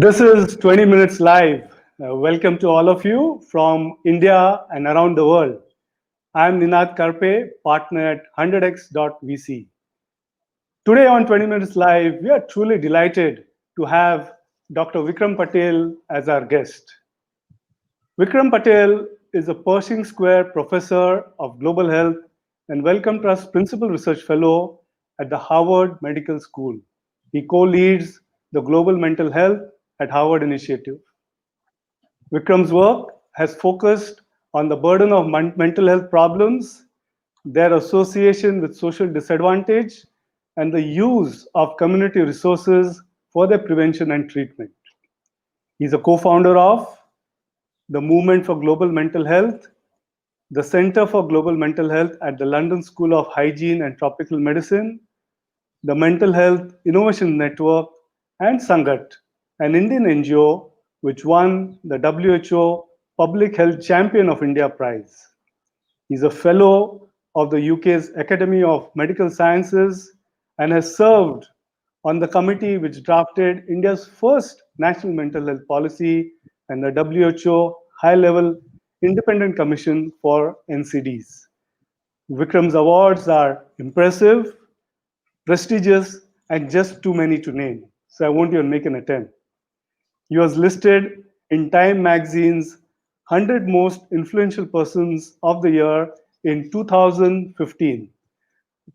This is 20 Minutes Live. Welcome to all of you from India and around the world. I'm Ninad Karpe, partner at 100x.vc. Today on 20 Minutes Live, we are truly delighted to have Dr. Vikram Patel as our guest. Vikram Patel is a Pershing Square Professor of Global Health and Wellcome Trust Principal Research Fellow at the Harvard Medical School. He co-leads the Global Mental Health at Harvard Initiative. Vikram's work has focused on the burden of mental health problems, their association with social disadvantage, and the use of community resources for their prevention and treatment. He's a co-founder of the Movement for Global Mental Health, the Center for Global Mental Health at the London School of Hygiene and Tropical Medicine, the Mental Health Innovation Network, and Sangat, an Indian NGO which won the WHO Public Health Champion of India Prize. He's a fellow of the UK's Academy of Medical Sciences and has served on the committee which drafted India's first national mental health policy and the WHO high-level independent commission for NCDs. Vikram's awards are impressive, prestigious, and just too many to name. So I won't even make an attempt. He was listed in Time magazine's 100 Most Influential Persons of the Year in 2015.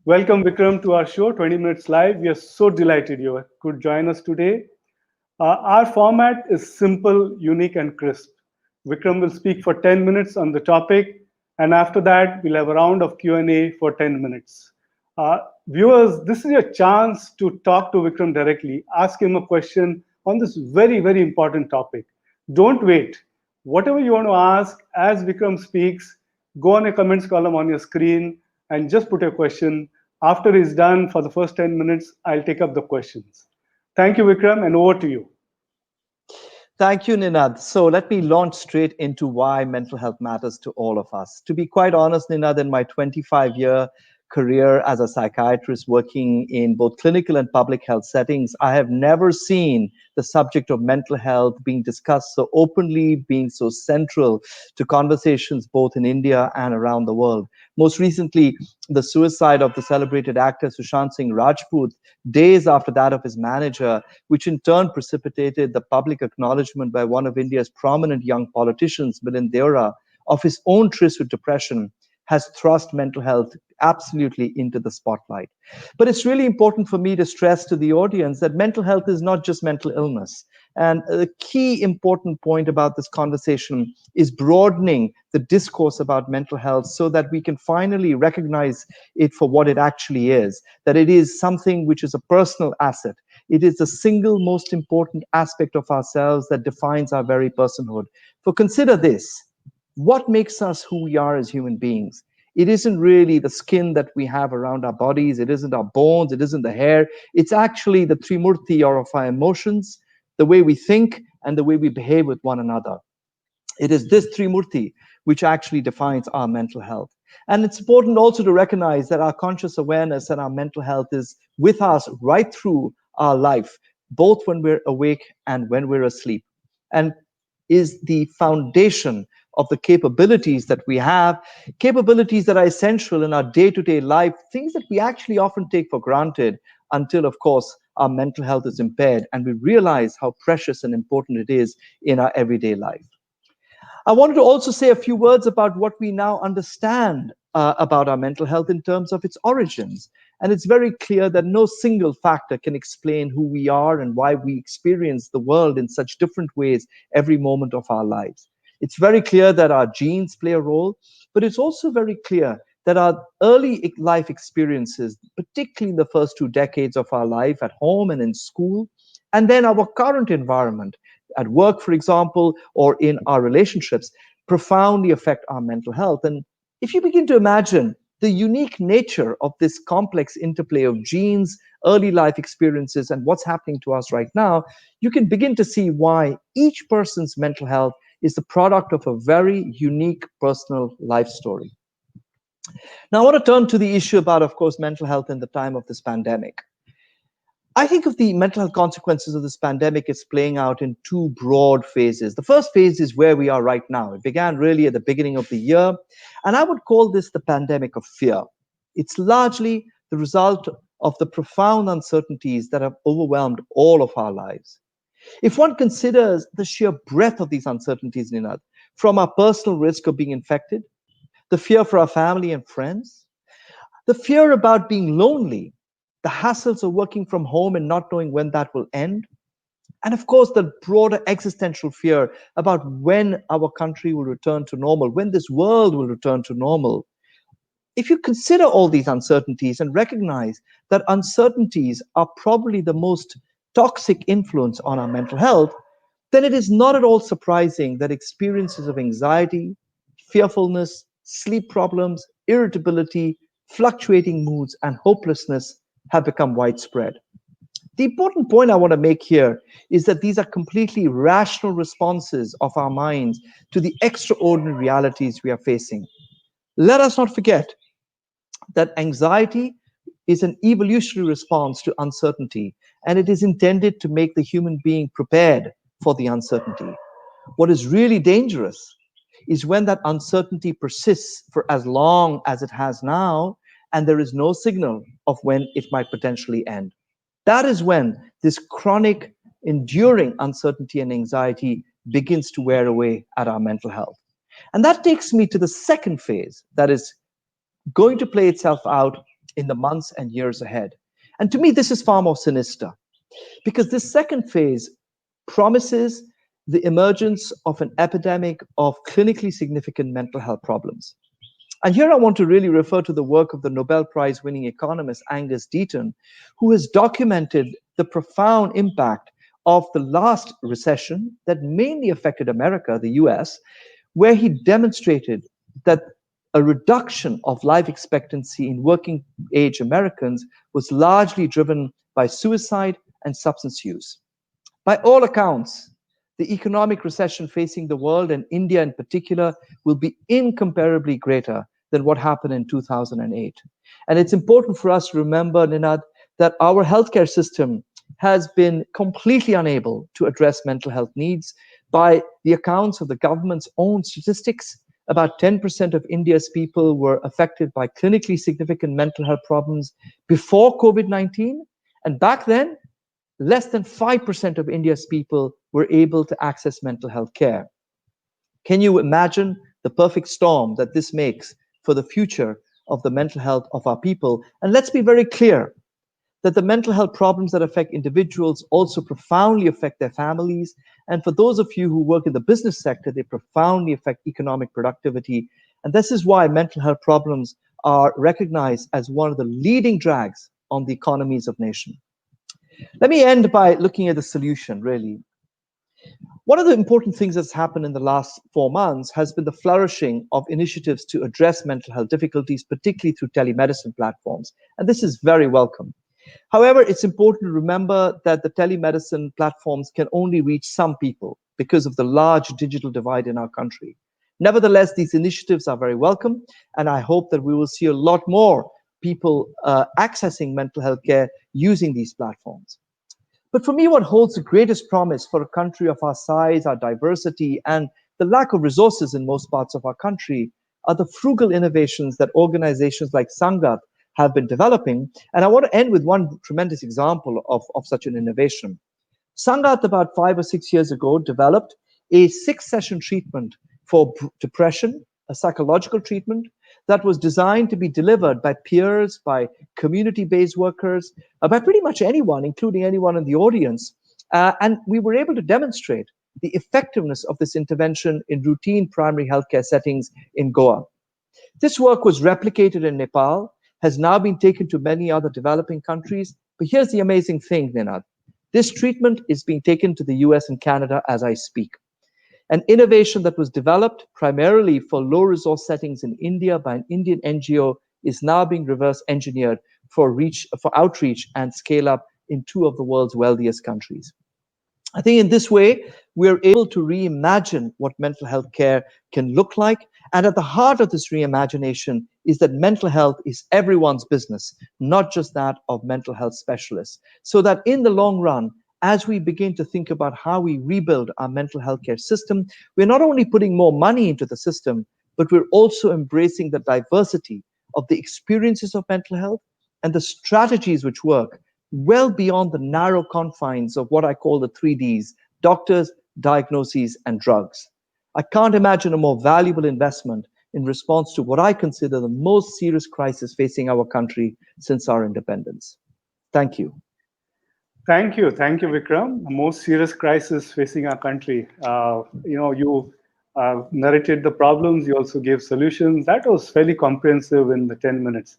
Welcome, Vikram, to our show, 20 Minutes Live. We are so delighted you could join us today. Our format is simple, unique, and crisp. Vikram will speak for 10 minutes on the topic, and after that, we'll have a round of Q&A for 10 minutes. Viewers, this is your chance to talk to Vikram directly. Ask him a question on this very, very important topic. Don't wait. Whatever you want to ask as Vikram speaks, go on a comments column on your screen and just put your question. After he's done for the first 10 minutes, I'll take up the questions. Thank you, Vikram, and over to you. Thank you, Ninad. So let me launch straight into why mental health matters to all of us. To be quite honest, Ninad, in my 25-year career as a psychiatrist working in both clinical and public health settings, I have never seen the subject of mental health being discussed so openly, being so central to conversations both in India and around the world. Most recently, the suicide of the celebrated actor Sushant Singh Rajput, days after that of his manager, which in turn precipitated the public acknowledgement by one of India's prominent young politicians, Milind Deora, of his own tryst with depression, has thrust mental health absolutely into the spotlight. But it's really important for me to stress to the audience that mental health is not just mental illness. And the key important point about this conversation is broadening the discourse about mental health so that we can finally recognize it for what it actually is, that it is something which is a personal asset. It is the single most important aspect of ourselves that defines our very personhood. For consider this. What makes us who we are as human beings? It isn't really the skin that we have around our bodies. It isn't our bones. It isn't the hair. It's actually the Trimurti or of our emotions, the way we think, and the way we behave with one another. It is this Trimurti which actually defines our mental health. And it's important also to recognize that our conscious awareness and our mental health is with us right through our life, both when we're awake and when we're asleep, and is the foundation of the capabilities that we have, capabilities that are essential in our day-to-day life, things that we actually often take for granted until, of course, our mental health is impaired and we realize how precious and important it is in our everyday life. I wanted to also say a few words about what we now understand about our mental health in terms of its origins. And it's very clear that no single factor can explain who we are and why we experience the world in such different ways every moment of our lives. It's very clear that our genes play a role, but it's also very clear that our early life experiences, particularly in the first 2 decades of our life at home and in school, and then our current environment, at work, for example, or in our relationships, profoundly affect our mental health. And if you begin to imagine the unique nature of this complex interplay of genes, early life experiences, and what's happening to us right now, you can begin to see why each person's mental health is the product of a very unique personal life story. Now, I want to turn to the issue about, of course, mental health in the time of this pandemic. I think of the mental health consequences of this pandemic as playing out in two broad phases. The first phase is where we are right now. It began really at the beginning of the year, and I would call this the pandemic of fear. It's largely the result of the profound uncertainties that have overwhelmed all of our lives. If one considers the sheer breadth of these uncertainties, Ninad, from our personal risk of being infected, the fear for our family and friends, the fear about being lonely, the hassles of working from home and not knowing when that will end, and of course, the broader existential fear about when our country will return to normal, when this world will return to normal. If you consider all these uncertainties and recognize that uncertainties are probably the most toxic influence on our mental health, then it is not at all surprising that experiences of anxiety, fearfulness, sleep problems, irritability, fluctuating moods, and hopelessness have become widespread. The important point I want to make here is that these are completely rational responses of our minds to the extraordinary realities we are facing. Let us not forget that anxiety is an evolutionary response to uncertainty, and it is intended to make the human being prepared for the uncertainty. What is really dangerous is when that uncertainty persists for as long as it has now, and there is no signal of when it might potentially end. That is when this chronic, enduring uncertainty and anxiety begins to wear away at our mental health. And that takes me to the second phase that is going to play itself out in the months and years ahead. And to me, this is far more sinister because this second phase promises the emergence of an epidemic of clinically significant mental health problems. And here I want to really refer to the work of the Nobel Prize winning economist Angus Deaton, who has documented the profound impact of the last recession that mainly affected America, the US, where he demonstrated that a reduction of life expectancy in working age Americans was largely driven by suicide and substance use. By all accounts, the economic recession facing the world and India in particular will be incomparably greater than what happened in 2008. And it's important for us to remember, Ninad, that our healthcare system has been completely unable to address mental health needs. By the accounts of the government's own statistics, about 10% of India's people were affected by clinically significant mental health problems before COVID 19. And back then, less than 5% of India's people were able to access mental health care. Can you imagine the perfect storm that this makes for the future of the mental health of our people? And let's be very clear that the mental health problems that affect individuals also profoundly affect their families. And for those of you who work in the business sector, they profoundly affect economic productivity. And this is why mental health problems are recognized as one of the leading drags on the economies of nations. Let me end by looking at the solution, really. One of the important things that's happened in the last 4 months has been the flourishing of initiatives to address mental health difficulties, particularly through telemedicine platforms. And this is very welcome. However, it's important to remember that the telemedicine platforms can only reach some people because of the large digital divide in our country. Nevertheless, these initiatives are very welcome, and I hope that we will see a lot more people accessing mental health care using these platforms. But for me, what holds the greatest promise for a country of our size, our diversity, and the lack of resources in most parts of our country are the frugal innovations that organizations like Sangat have been developing. And I want to end with one tremendous example of such an innovation. Sangat, about 5 or 6 years ago, developed a 6 session treatment for depression, a psychological treatment that was designed to be delivered by peers, by community based workers, by pretty much anyone, including anyone in the audience. And we were able to demonstrate the effectiveness of this intervention in routine primary healthcare settings in Goa. This work was replicated in Nepal, has now been taken to many other developing countries. But here's the amazing thing, Ninad. This treatment is being taken to the US and Canada as I speak. An innovation that was developed primarily for low resource settings in India by an Indian NGO is now being reverse engineered for outreach and scale up in two of the world's wealthiest countries. I think in this way, we're able to reimagine what mental health care can look like. And at the heart of this reimagination is that mental health is everyone's business, not just that of mental health specialists. So that in the long run, as we begin to think about how we rebuild our mental health care system, we're not only putting more money into the system, but we're also embracing the diversity of the experiences of mental health and the strategies which work well beyond the narrow confines of what I call the 3Ds: doctors, diagnoses, and drugs. I can't imagine a more valuable investment in response to what I consider the most serious crisis facing our country since our independence. Thank you. Thank you, Vikram. The most serious crisis facing our country. You narrated the problems. You also gave solutions. That was fairly comprehensive in the 10 minutes.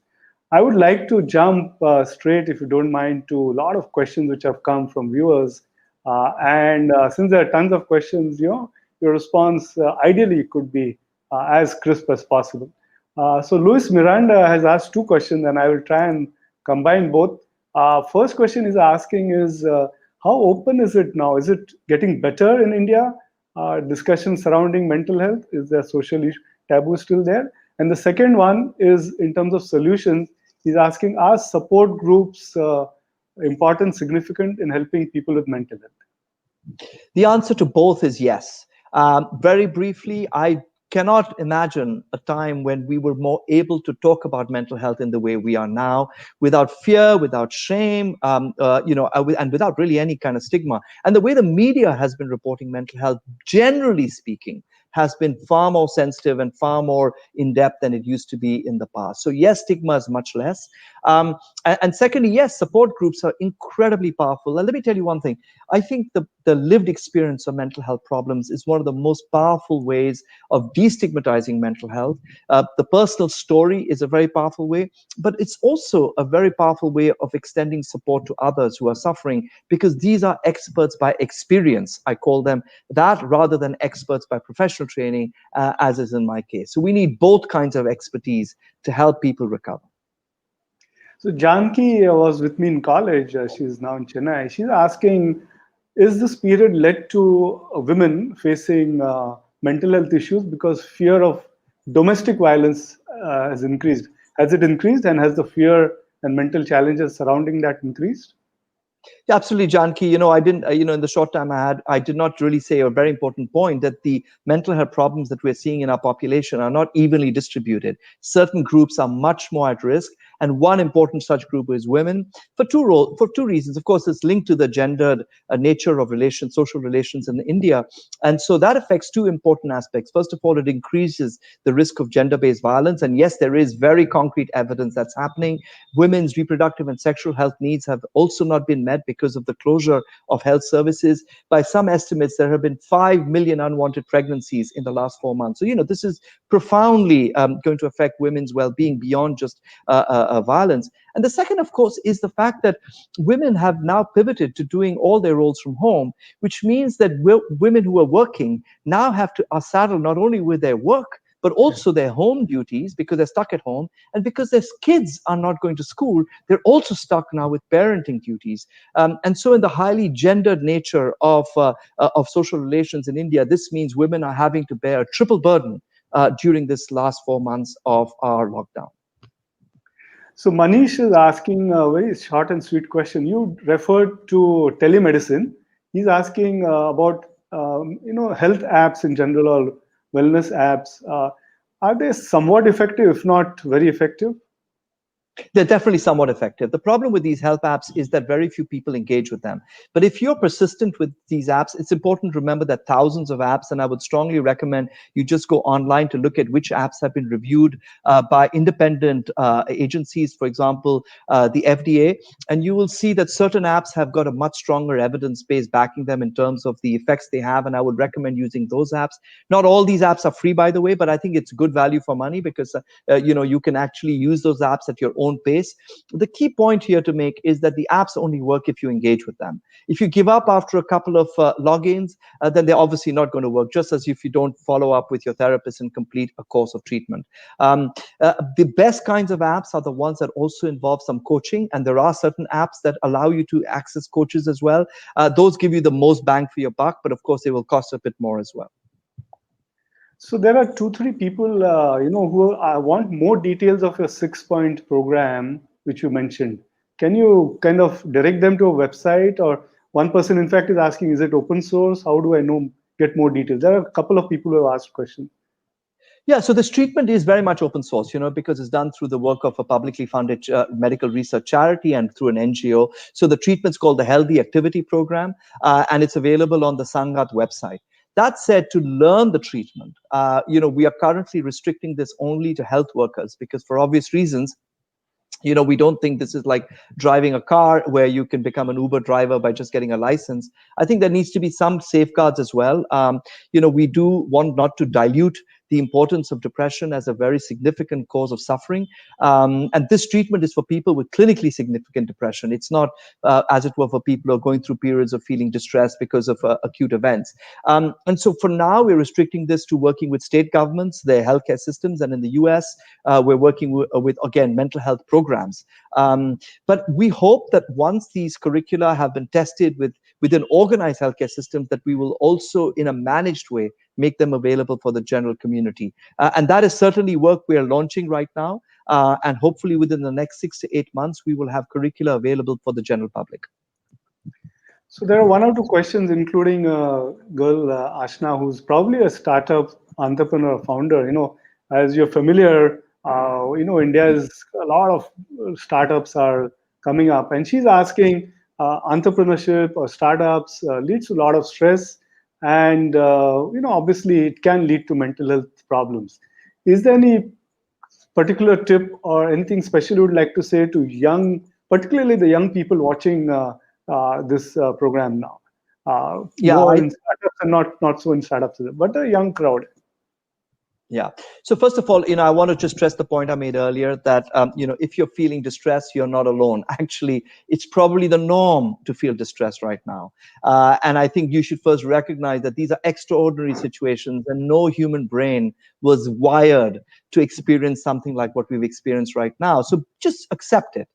I would like to jump straight, if you don't mind, to a lot of questions which have come from viewers. And since there are tons of questions, your response ideally could be as crisp as possible. So Luis Miranda has asked two questions, and I will try and combine both. First question is asking is how open is it now? Is it getting better in India? Discussion surrounding mental health, is there social taboo still there? And the second one is in terms of solutions. He's asking, are support groups important, significant in helping people with mental health? The answer to both is yes. Very briefly, I cannot imagine a time when we were more able to talk about mental health in the way we are now, without fear, without shame, and without really any kind of stigma. And the way the media has been reporting mental health, generally speaking, has been far more sensitive and far more in depth than it used to be in the past. So yes, stigma is much less. And secondly, yes, support groups are incredibly powerful. And let me tell you one thing. I think the lived experience of mental health problems is one of the most powerful ways of destigmatizing mental health. The personal story is a very powerful way, but it's also a very powerful way of extending support to others who are suffering, because these are experts by experience. I call them that, rather than experts by professional training, as is in my case. So we need both kinds of expertise to help people recover. So Janki was with me in college. She's now in Chennai. She's asking, is this period led to women facing mental health issues because fear of domestic violence has increased? Has it increased, and has the fear and mental challenges surrounding that increased? Yeah, absolutely, Janki. I didn't, in the short time I had, I did not really say a very important point, that the mental health problems that we're seeing in our population are not evenly distributed. Certain groups are much more at risk, and one important such group is women, for two reasons. Of course, it's linked to the gendered nature of relations, social relations in India, and so that affects two important aspects. First of all, it increases the risk of gender-based violence, and yes, there is very concrete evidence that's happening. Women's reproductive and sexual health needs have also not been met because of the closure of health services. By some estimates, there have been 5 million unwanted pregnancies in the last 4 months. So, this is profoundly going to affect women's well-being beyond just violence. And the second, of course, is the fact that women have now pivoted to doing all their roles from home, which means that women who are working now are saddled not only with their work, but also their home duties, because they're stuck at home, and because their kids are not going to school, they're also stuck now with parenting duties. And so in the highly gendered nature of social relations in India, this means women are having to bear a triple burden during this last 4 months of our lockdown. So Manish is asking a very short and sweet question. You referred to telemedicine. He's asking about health apps in general, or wellness apps. Are they somewhat effective, if not very effective? They're definitely somewhat effective. The problem with these health apps is that very few people engage with them. But if you're persistent with these apps, it's important to remember that thousands of apps, and I would strongly recommend you just go online to look at which apps have been reviewed by independent agencies, for example, the FDA, and you will see that certain apps have got a much stronger evidence base backing them in terms of the effects they have, and I would recommend using those apps. Not all these apps are free, by the way, but I think it's good value for money, because you can actually use those apps at your own pace. The key point here to make is that the apps only work if you engage with them. If you give up after a couple of logins, then they're obviously not going to work, just as if you don't follow up with your therapist and complete a course of treatment. The best kinds of apps are the ones that also involve some coaching, and there are certain apps that allow you to access coaches as well. Those give you the most bang for your buck, but of course they will cost a bit more as well. So there are two, three people, who want more details of your 6 point program, which you mentioned. Can you kind of direct them to a website? Or one person, in fact, is asking, is it open source? How do I know get more details? There are a couple of people who have asked questions. Yeah, so this treatment is very much open source, because it's done through the work of a publicly funded medical research charity and through an NGO. So the treatment's called the Healthy Activity Program, and it's available on the Sangat website. That said, to learn the treatment, we are currently restricting this only to health workers because, for obvious reasons, we don't think this is like driving a car where you can become an Uber driver by just getting a license. I think there needs to be some safeguards as well. We do want not to dilute the importance of depression as a very significant cause of suffering. And this treatment is for people with clinically significant depression. It's not, as it were, for people who are going through periods of feeling distressed because of acute events. And so for now, we're restricting this to working with state governments, their healthcare systems, and in the US, we're working with, again, mental health programs. But we hope that once these curricula have been tested within organized healthcare systems, that we will also, in a managed way, make them available for the general community. And that is certainly work we are launching right now. And hopefully within the next 6 to 8 months, we will have curricula available for the general public. So there are one or two questions, including a girl, Ashna, who's probably a startup entrepreneur founder. As you're familiar, India is a lot of startups are coming up, and she's asking, entrepreneurship or startups leads to a lot of stress, and obviously it can lead to mental health problems. Is there any particular tip or anything special you would like to say to particularly the young people watching this program now? Yeah, More in startups and not so in startups, but a young crowd. Yeah. So first of all, I want to just stress the point I made earlier that if you're feeling distressed, you're not alone. Actually, it's probably the norm to feel distressed right now. And I think you should first recognize that these are extraordinary situations, and no human brain was wired to experience something like what we've experienced right now. So just accept it,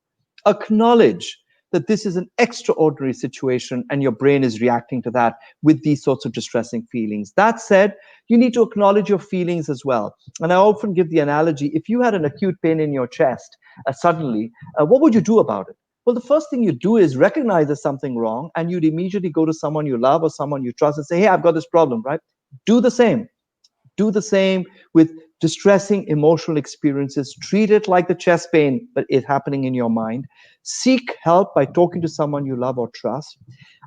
acknowledge that this is an extraordinary situation and your brain is reacting to that with these sorts of distressing feelings. That said, you need to acknowledge your feelings as well. And I often give the analogy, if you had an acute pain in your chest suddenly, what would you do about it? Well, the first thing you do is recognize there's something wrong, and you'd immediately go to someone you love or someone you trust and say, hey, I've got this problem, right? Do the same. Do the same with distressing emotional experiences. Treat it like the chest pain, but it's happening in your mind. Seek help by talking to someone you love or trust.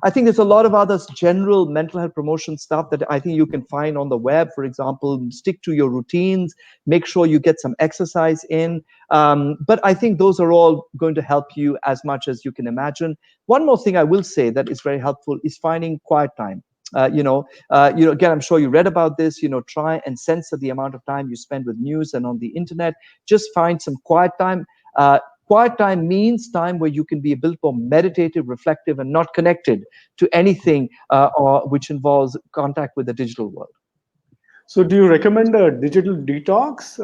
I think there's a lot of other general mental health promotion stuff that I think you can find on the web. For example, stick to your routines, make sure you get some exercise in. But I think those are all going to help you as much as you can imagine. One more thing I will say that is very helpful is finding quiet time. Again, I'm sure you read about this. Try and censor the amount of time you spend with news and on the internet. Just find some quiet time. Quiet time means time where you can be a bit more meditative, reflective, and not connected to anything or which involves contact with the digital world. So, do you recommend a digital detox,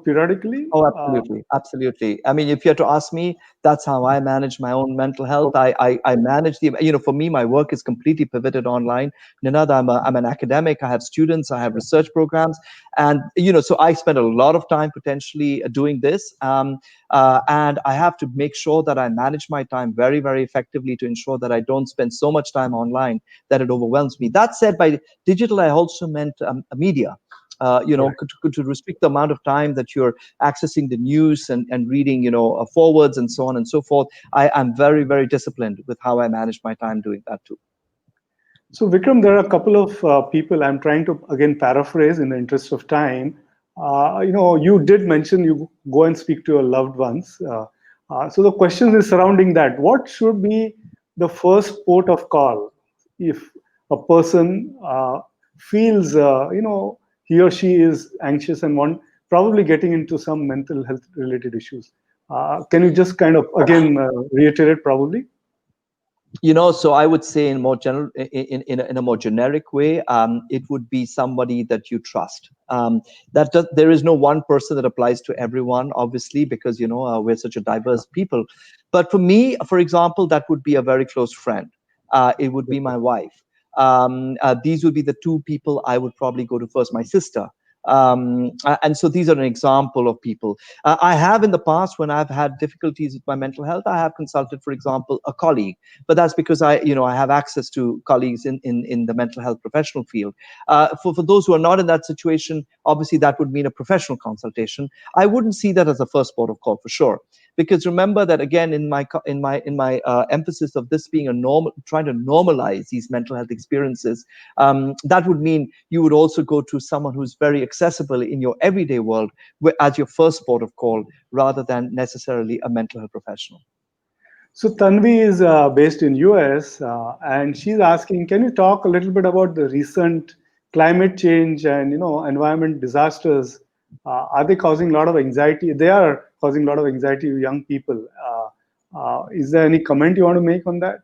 periodically? Oh, absolutely, absolutely. I mean, if you had to ask me, that's how I manage my own mental health. I manage for me, my work is completely pivoted online. Ninad, I'm an academic. I have students. I have research programs, and so I spend a lot of time potentially doing this. And I have to make sure that I manage my time very, very effectively to ensure that I don't spend so much time online that it overwhelms me. That said, by digital, I also meant media. Right. To restrict the amount of time that you're accessing the news and reading, forwards and so on and so forth. I am very, very disciplined with how I manage my time doing that too. So, Vikram, there are a couple of people. I'm trying to again paraphrase in the interest of time. You did mention you go and speak to your loved ones. So the question is surrounding that. What should be the first port of call if a person feels, he or she is anxious and probably getting into some mental health related issues? Can you just kind of again reiterate probably? So I would say in more general, in a more generic way, it would be somebody that you trust. There is no one person that applies to everyone, obviously, because we're such a diverse people. But for me, for example, that would be a very close friend. It would be my wife. These would be the two people I would probably go to first. My sister. And so these are an example of people. I have in the past, when I've had difficulties with my mental health, I have consulted, for example, a colleague, but that's because I have access to colleagues in the mental health professional field. For those who are not in that situation, obviously that would mean a professional consultation. I wouldn't see that as a first port of call for sure, because remember that again in my emphasis of this being a normal, trying to normalize these mental health experiences, that would mean you would also go to someone who's very accessible in your everyday world as your first port of call, rather than necessarily a mental health professional. So Tanvi is based in US, and she's asking, can you talk a little bit about the recent climate change and environment disasters? Are they causing a lot of anxiety? They are causing a lot of anxiety to young people. Is there any comment you want to make on that?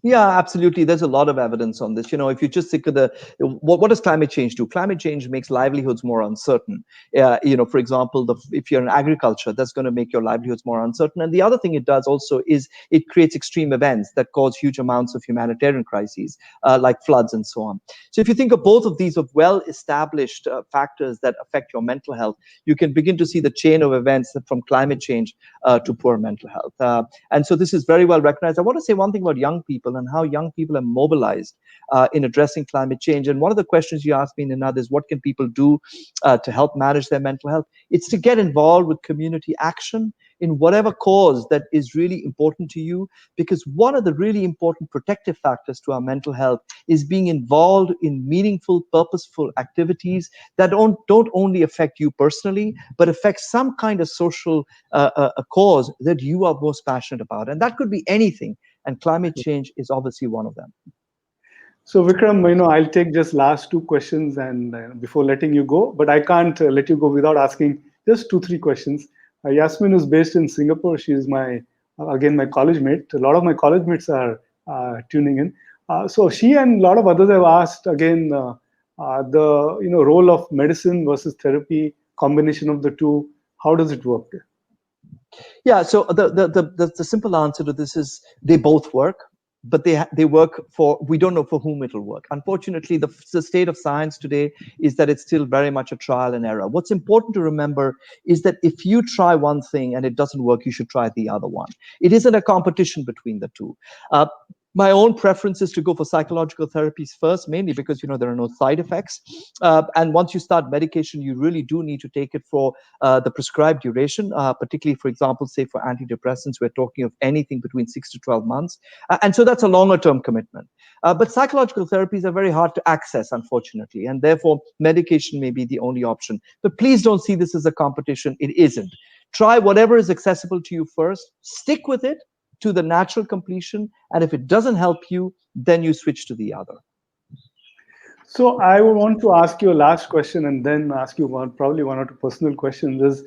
Yeah, absolutely. There's a lot of evidence on this. If you just think of what does climate change do? Climate change makes livelihoods more uncertain. For example, if you're in agriculture, that's going to make your livelihoods more uncertain. And the other thing it does also is it creates extreme events that cause huge amounts of humanitarian crises, like floods and so on. So if you think of both of these of well-established factors that affect your mental health, you can begin to see the chain of events from climate change to poor mental health. And so this is very well recognized. I want to say one thing about young people and how young people are mobilized in addressing climate change. And one of the questions you asked me, Ninad, is what can people do to help manage their mental health? It's to get involved with community action in whatever cause that is really important to you, because one of the really important protective factors to our mental health is being involved in meaningful, purposeful activities that don't only affect you personally, but affect some kind of social a cause that you are most passionate about. And that could be anything. And climate change is obviously one of them. So Vikram, I'll take just last two questions and before letting you go, but I can't let you go without asking just two, three questions. Yasmin is based in Singapore. She is again, my college mate. A lot of my college mates are tuning in. So she and a lot of others have asked again the role of medicine versus therapy, combination of the two. How does it work? Yeah, so the simple answer to this is they both work, but they work for, we don't know for whom it'll work. Unfortunately, the state of science today is that it's still very much a trial and error. What's important to remember is that if you try one thing and it doesn't work, you should try the other one. It isn't a competition between the two. My own preference is to go for psychological therapies first, mainly because there are no side effects. And once you start medication, you really do need to take it for the prescribed duration, particularly, for example, say for antidepressants, we're talking of anything between 6 to 12 months. And so that's a longer term commitment. But psychological therapies are very hard to access, unfortunately, and therefore medication may be the only option. But please don't see this as a competition. It isn't. Try whatever is accessible to you first, stick with it to the natural completion, and if it doesn't help you, then you switch to the other. So I would want to ask you a last question and then ask you probably one or two personal questions.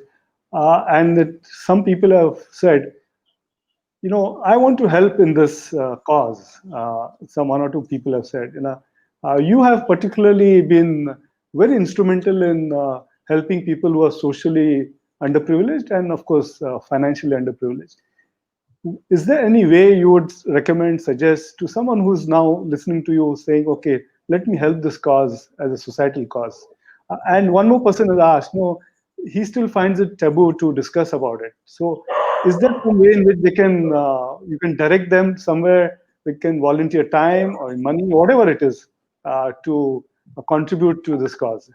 Some people have said, I want to help in this cause. Some one or two people have said, you have particularly been very instrumental in helping people who are socially underprivileged and, of course, financially underprivileged. Is there any way you would recommend, suggest to someone who's now listening to you saying, okay, let me help this cause as a societal cause? And one more person has asked, no, he still finds it taboo to discuss about it. So is there some way in which you can direct them somewhere, they can volunteer time or money, whatever it is, to contribute to this cause?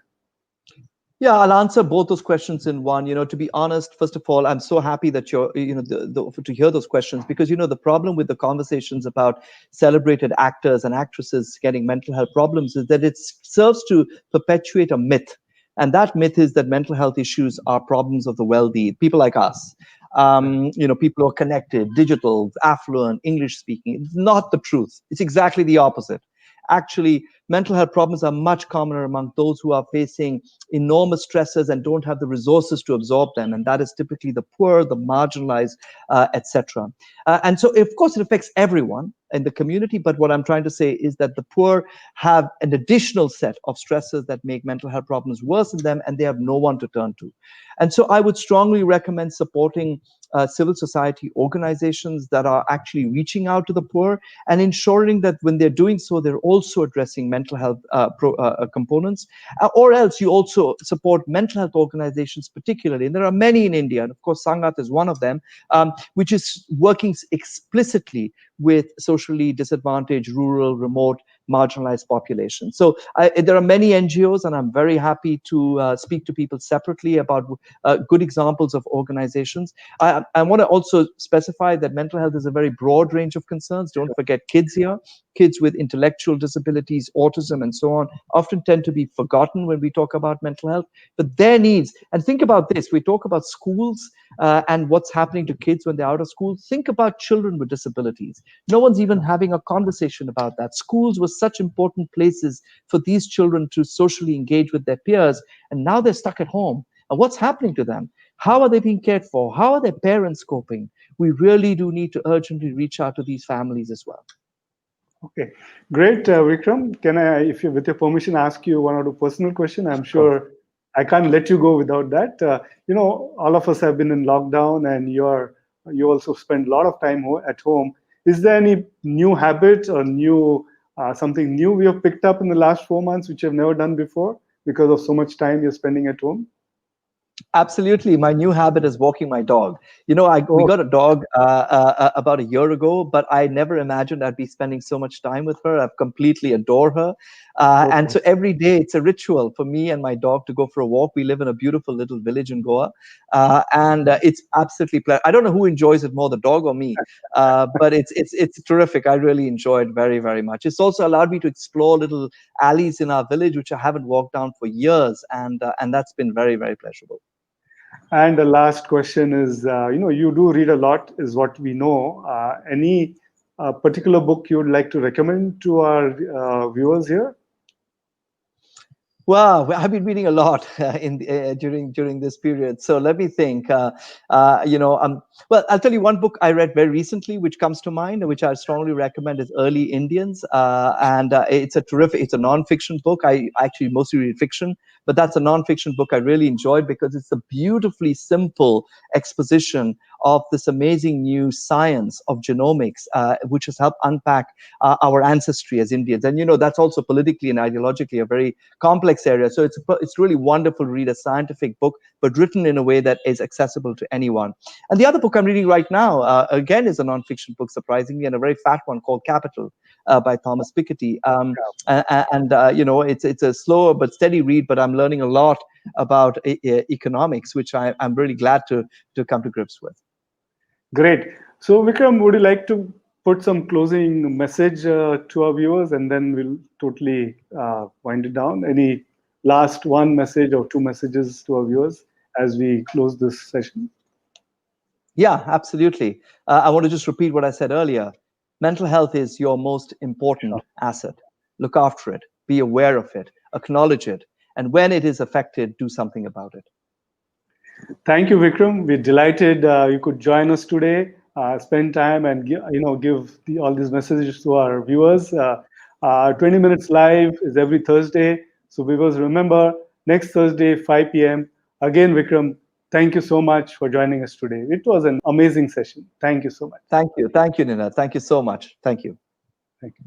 Yeah, I'll answer both those questions in one. To be honest, first of all, I'm so happy that you're, to hear those questions, because, the problem with the conversations about celebrated actors and actresses getting mental health problems is that it serves to perpetuate a myth. And that myth is that mental health issues are problems of the wealthy, people like us. People who are connected, digital, affluent, English speaking. It's not the truth. It's exactly the opposite. Actually, mental health problems are much commoner among those who are facing enormous stresses and don't have the resources to absorb them. And that is typically the poor, the marginalized, etc. And so, of course, it affects everyone in the community. But what I'm trying to say is that the poor have an additional set of stresses that make mental health problems worse in them, and they have no one to turn to. And so I would strongly recommend supporting civil society organizations that are actually reaching out to the poor and ensuring that when they're doing so, they're also addressing mental health components. Or else you also support mental health organizations, particularly, and there are many in India, and of course, Sangat is one of them, which is working explicitly with socially disadvantaged, rural, remote, marginalized populations. So there are many NGOs, and I'm very happy to speak to people separately about good examples of organizations. I want to also specify that mental health is a very broad range of concerns. Don't forget kids here. Kids with intellectual disabilities, autism, and so on often tend to be forgotten when we talk about mental health. But their needs, and think about this, we talk about schools and what's happening to kids when they're out of school. Think about children with disabilities. No one's even having a conversation about that. Schools were such important places for these children to socially engage with their peers, and now they're stuck at home. And what's happening to them? How are they being cared for? How are their parents coping? We really do need to urgently reach out to these families as well. Okay, great, Vikram. Can I, if you, with your permission, ask you one or two personal question? I'm Of course. sure I can't let you go without that. All of us have been in lockdown, and you also spend a lot of time at home. Is there any new habit or new something new we have picked up in the last 4 months which you've never done before because of so much time you're spending at home? Absolutely. My new habit is walking my dog. We Oh, got a dog about a year ago, but I never imagined I'd be spending so much time with her. I've completely adore her. And okay. so every day it's a ritual for me and my dog to go for a walk. We live in a beautiful little village in Goa. And it's absolutely pleasant. I don't know who enjoys it more, the dog or me, but it's terrific. I really enjoy it very, very much. It's also allowed me to explore little alleys in our village, which I haven't walked down for years. And that's been very, very pleasurable. And the last question is, you do read a lot, is what we know. Any particular book you would like to recommend to our viewers here? Well, I've been reading a lot during this period. So let me think. Well, I'll tell you one book I read very recently, which comes to mind, which I strongly recommend, is Early Indians, and it's a nonfiction book. I actually mostly read fiction, but that's a nonfiction book I really enjoyed because it's a beautifully simple exposition of this amazing new science of genomics, which has helped unpack our ancestry as Indians. And that's also politically and ideologically a very complex area. So it's really wonderful to read a scientific book, but written in a way that is accessible to anyone. And the other book I'm reading right now, again, is a nonfiction book, surprisingly, and a very fat one called Capital by Thomas Piketty. It's a slow but steady read, but I'm learning a lot about economics, which I'm really glad to come to grips with. Great. So, Vikram, would you like to put some closing message to our viewers, and then we'll totally wind it down? Any last one message or two messages to our viewers as we close this session? Yeah, absolutely. I want to just repeat what I said earlier. Mental health is your most important asset. Look after it, be aware of it, acknowledge it, and when it is affected, do something about it. Thank you, Vikram. We're delighted you could join us today. Spend time and give all these messages to our viewers. 20 minutes live is every Thursday. So viewers, remember next Thursday 5 p.m. Again, Vikram, thank you so much for joining us today. It was an amazing session. Thank you so much. Thank you, Nina. Thank you so much. Thank you. Thank you.